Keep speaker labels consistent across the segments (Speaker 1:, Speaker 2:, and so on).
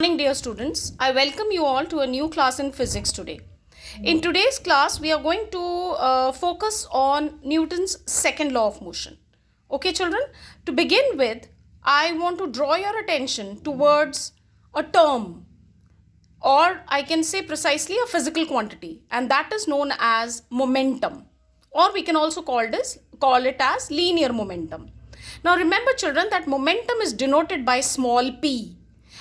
Speaker 1: Morning, dear students. I welcome you all to a new class in physics today. In today's class, we are going to focus on Newton's second law of motion. Okay, children? To begin with, I want to draw your attention towards a term, or I can say precisely a physical quantity, and that is known as momentum, or we can also call it as linear momentum. Now remember, children, that momentum is denoted by small p,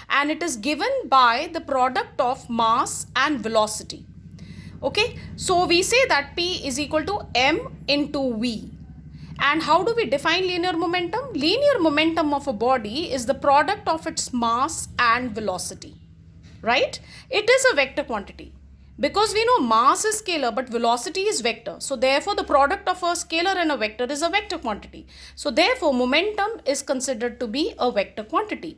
Speaker 1: and it is given by the product of mass and velocity. Okay, so we say that p is equal to m into v. And how do we define linear momentum? Linear momentum of a body is the product of its mass and velocity, right? It is a vector quantity. Because we know mass is scalar but velocity is vector. So therefore the product of a scalar and a vector is a vector quantity. So therefore momentum is considered to be a vector quantity.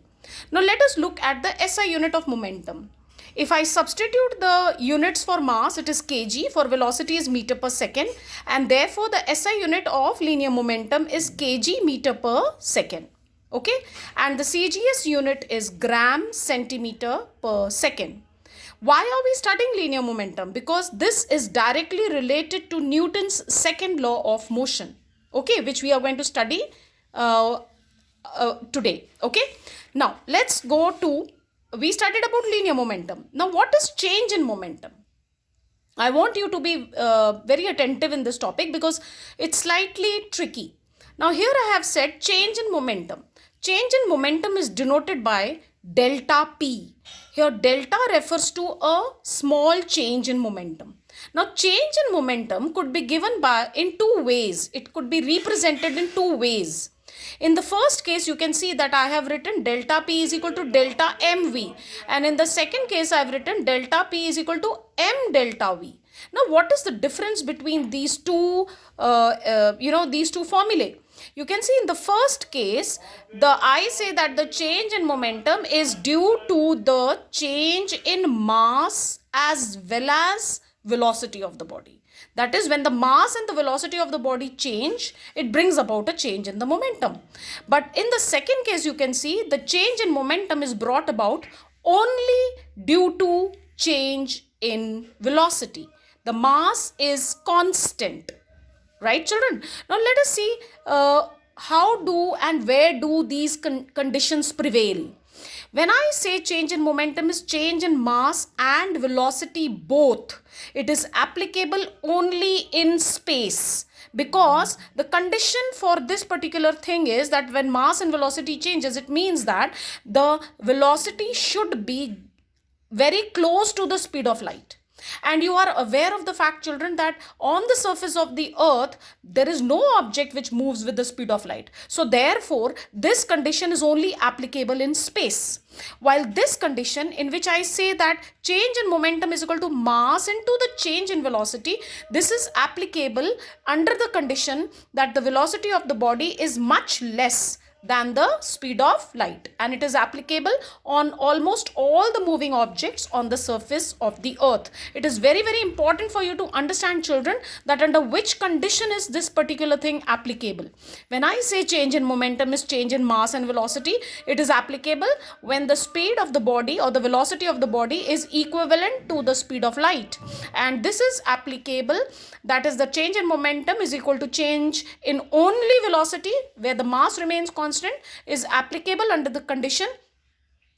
Speaker 1: Now let us look at the SI unit of momentum. If I substitute the units for mass, it is kg, for velocity is meter per second, and therefore the SI unit of linear momentum is kg meter per second. Okay, and the CGS unit is gram centimeter per second. Why are we studying linear momentum? Because this is directly related to Newton's second law of motion, okay, which we are going to study today. Okay, now let's go to, we studied about linear momentum. Now what is change in momentum? I want you to be very attentive in this topic because it's slightly tricky. Now here I have said change in momentum. Change in momentum is denoted by delta P. Here delta refers to a small change in momentum. Now change in momentum could be given in two ways. It could be represented in two ways. In the first case, you can see that I have written delta P is equal to delta mv, and in the second case I have written delta P is equal to m delta v. Now what is the difference between these two these two formulae? You can see in the first case, I say that the change in momentum is due to the change in mass as well as velocity of the body. That is, when the mass and the velocity of the body change, it brings about a change in the momentum. But in the second case, you can see the change in momentum is brought about only due to change in velocity. The mass is constant. Right, children? Now let us see how do and where do these conditions prevail. When I say change in momentum is change in mass and velocity both, it is applicable only in space, because the condition for this particular thing is that when mass and velocity changes, it means that the velocity should be very close to the speed of light. And you are aware of the fact, children, that on the surface of the earth, there is no object which moves with the speed of light. So therefore, this condition is only applicable in space. While this condition, in which I say that change in momentum is equal to mass into the change in velocity, this is applicable under the condition that the velocity of the body is much less than the speed of light, and it is applicable on almost all the moving objects on the surface of the earth. It is very, very important for you to understand, children, that under which condition is this particular thing applicable. When I say change in momentum is change in mass and velocity, it is applicable when the speed of the body or the velocity of the body is equivalent to the speed of light, and this is applicable, that is, the change in momentum is equal to change in only velocity, where the mass remains constant, is applicable under the condition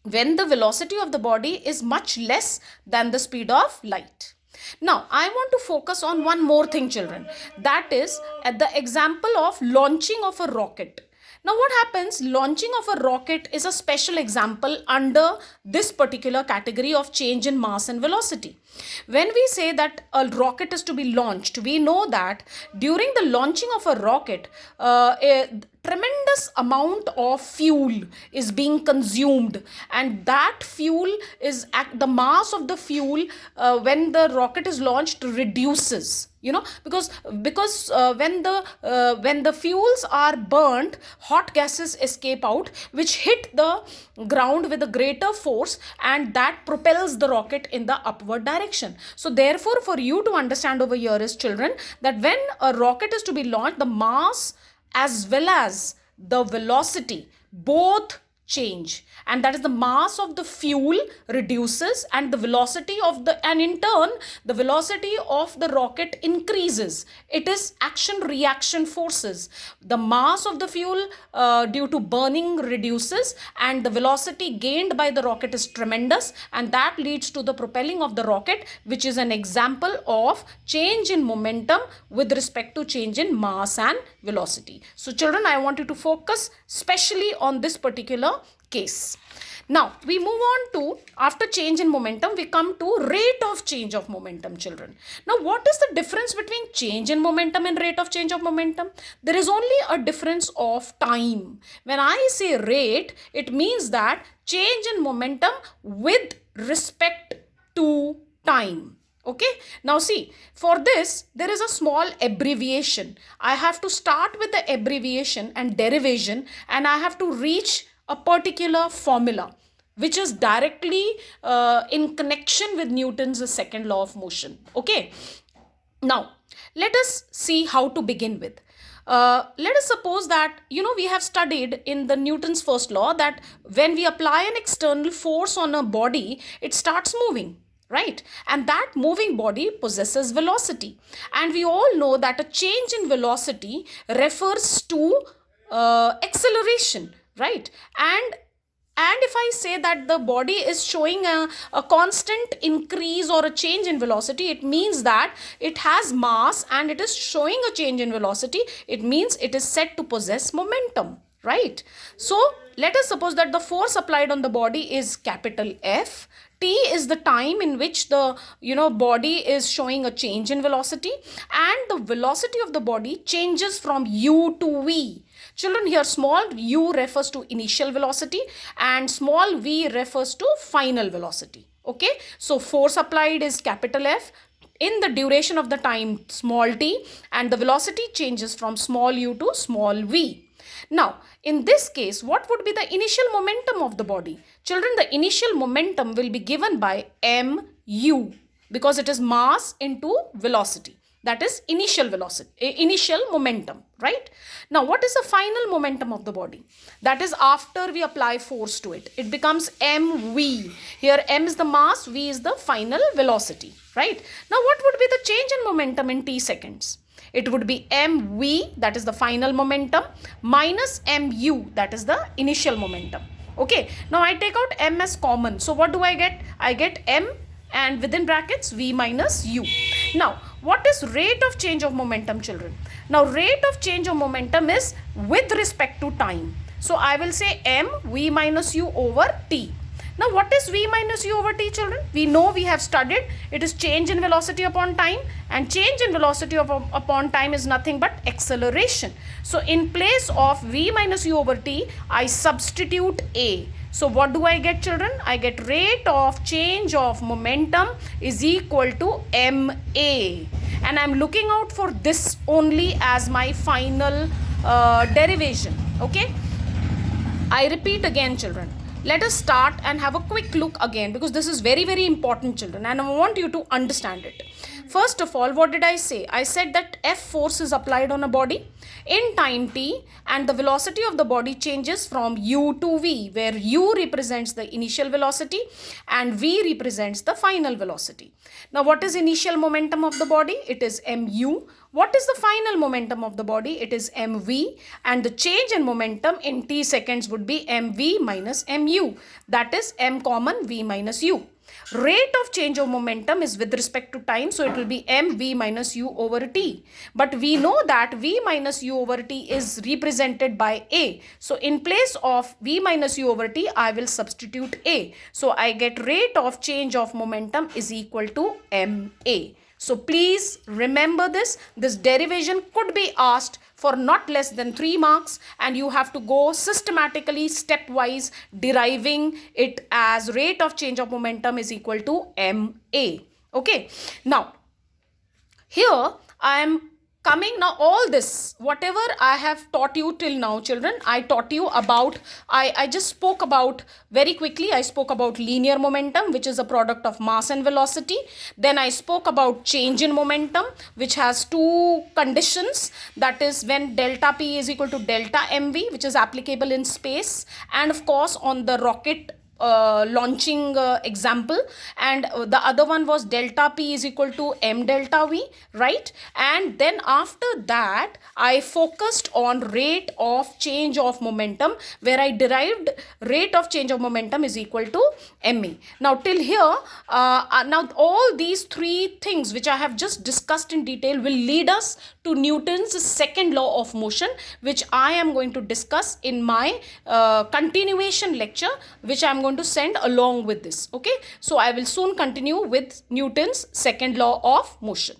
Speaker 1: when the velocity of the body is much less than the speed of light. Now, I want to focus on one more thing, children. That is at the example of launching of a rocket. Now, what happens? Launching of a rocket is a special example under this particular category of change in mass and velocity. When we say that a rocket is to be launched, we know that during the launching of a rocket, a tremendous amount of fuel is being consumed, and that fuel is the mass of the fuel when the rocket is launched reduces, because when the fuels are burnt, hot gases escape out which hit the ground with a greater force, and that propels the rocket in the upward direction. So therefore, for you to understand over here is, children, that when a rocket is to be launched, the mass as well as the velocity both change, and that is the mass of the fuel reduces and the velocity of the, and in turn the velocity of the rocket increases. It is action reaction forces. The mass of the fuel due to burning reduces and the velocity gained by the rocket is tremendous, and that leads to the propelling of the rocket, which is an example of change in momentum with respect to change in mass and velocity. So children, I want you to focus specially on this particular case. Now we move on to, after change in momentum, we come to rate of change of momentum, children. Now what is the difference between change in momentum and rate of change of momentum? There is only a difference of time. When I say rate, it means that change in momentum with respect to time. Okay, now see, for this there is a small abbreviation. I have to start with the abbreviation and derivation, and I have to reach a particular formula which is directly in connection with Newton's second law of motion. Okay, now let us see how to begin with. Let us suppose that, we have studied in the Newton's first law that when we apply an external force on a body, it starts moving, right? And that moving body possesses velocity. And we all know that a change in velocity refers to acceleration, right? And if I say that the body is showing a constant increase or a change in velocity, it means that it has mass and it is showing a change in velocity. It means it is said to possess momentum, right? So let us suppose that the force applied on the body is capital F. T is the time in which the body is showing a change in velocity, and the velocity of the body changes from u to v. Children, here small u refers to initial velocity and small v refers to final velocity. Okay, so force applied is capital F in the duration of the time small t, and the velocity changes from small u to small v. Now, in this case, what would be the initial momentum of the body? Children, the initial momentum will be given by mu, because it is mass into velocity. That is initial velocity, initial momentum, right? Now, what is the final momentum of the body? That is after we apply force to it. It becomes mv. Here m is the mass, v is the final velocity, right? Now, what would be the change in momentum in t seconds? It would be mv, that is the final momentum, minus mu, that is the initial momentum. Okay, now I take out m as common. So what do I get? I get m and within brackets v minus u. Now, what is rate of change of momentum, children? Now, rate of change of momentum is with respect to time. So I will say m v minus u over t. Now, what is v minus u over t, children? We know, we have studied, it is change in velocity upon time, and change in velocity upon time is nothing but acceleration. So, in place of v minus u over t, I substitute a. So, what do I get, children? I get rate of change of momentum is equal to ma. And I am looking out for this only as my final derivation. Okay. I repeat again, children. Let us start and have a quick look again, because this is very, very important, children, and I want you to understand it. First of all, what did I say? I said that F force is applied on a body in time t, and the velocity of the body changes from u to v, where u represents the initial velocity and v represents the final velocity. Now, what is initial momentum of the body? It is mu. What is the final momentum of the body? It is mv, and the change in momentum in t seconds would be mv minus mu. That is m common v minus u. Rate of change of momentum is with respect to time, so it will be mv minus u over t. But we know that v minus u over t is represented by a. So in place of v minus u over t, I will substitute a. So I get rate of change of momentum is equal to ma. So please remember this. This derivation could be asked for not less than 3 marks, and you have to go systematically stepwise deriving it as rate of change of momentum is equal to ma. Okay. Now, here I am coming now, all this whatever I have taught you till now, children, I taught you about, I just spoke about very quickly. I spoke about linear momentum, which is a product of mass and velocity. Then I spoke about change in momentum, which has two conditions, that is when delta p is equal to delta mv, which is applicable in space, and of course on the rocket launching example, and the other one was delta p is equal to m delta v, right? And then after that I focused on rate of change of momentum, where I derived rate of change of momentum is equal to me. Now till here, now all these three things which I have just discussed in detail will lead us to Newton's second law of motion, which I am going to discuss in my continuation lecture, which I am going to send along with this. Okay, so I will soon continue with Newton's second law of motion.